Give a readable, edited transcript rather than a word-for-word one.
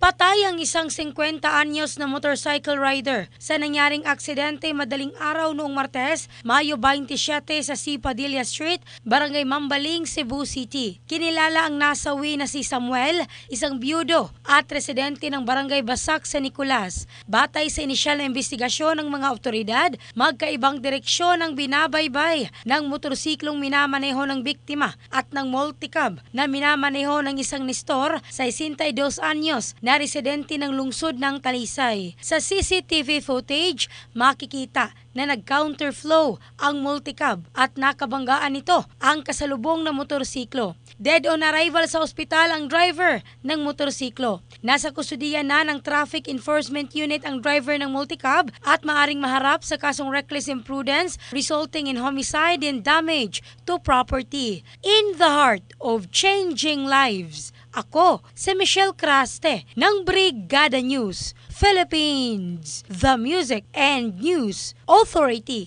Patay ang isang 50 anyos na motorcycle rider sa nangyaring aksidente madaling araw noong Martes, Mayo 27 sa C. Padilla Street, Barangay Mambaling, Cebu City. Kinilala ang nasawi na si Samuel, isang byudo at residente ng Barangay Basak sa Nicolas. Batay sa inisyal na investigasyon ng mga otoridad, magkaibang direksyon ang binabaybay ng motorsiklong minamaneho ng biktima at ng multicab na minamaneho ng isang nestor sa 62 anyos na residente ng lungsod ng Talisay. Sa CCTV footage, makikita na nag-counterflow ang multicab at nakabanggaan nito ang kasalubong na motorsiklo. Dead on arrival sa ospital ang driver ng motorsiklo. Nasa kustudiya na ng Traffic Enforcement Unit ang driver ng multicab at maaring maharap sa kasong reckless imprudence resulting in homicide and damage to property. In the heart of changing lives, ako si Michelle Craste ng Brigada News Philippines, the Music and News Authority.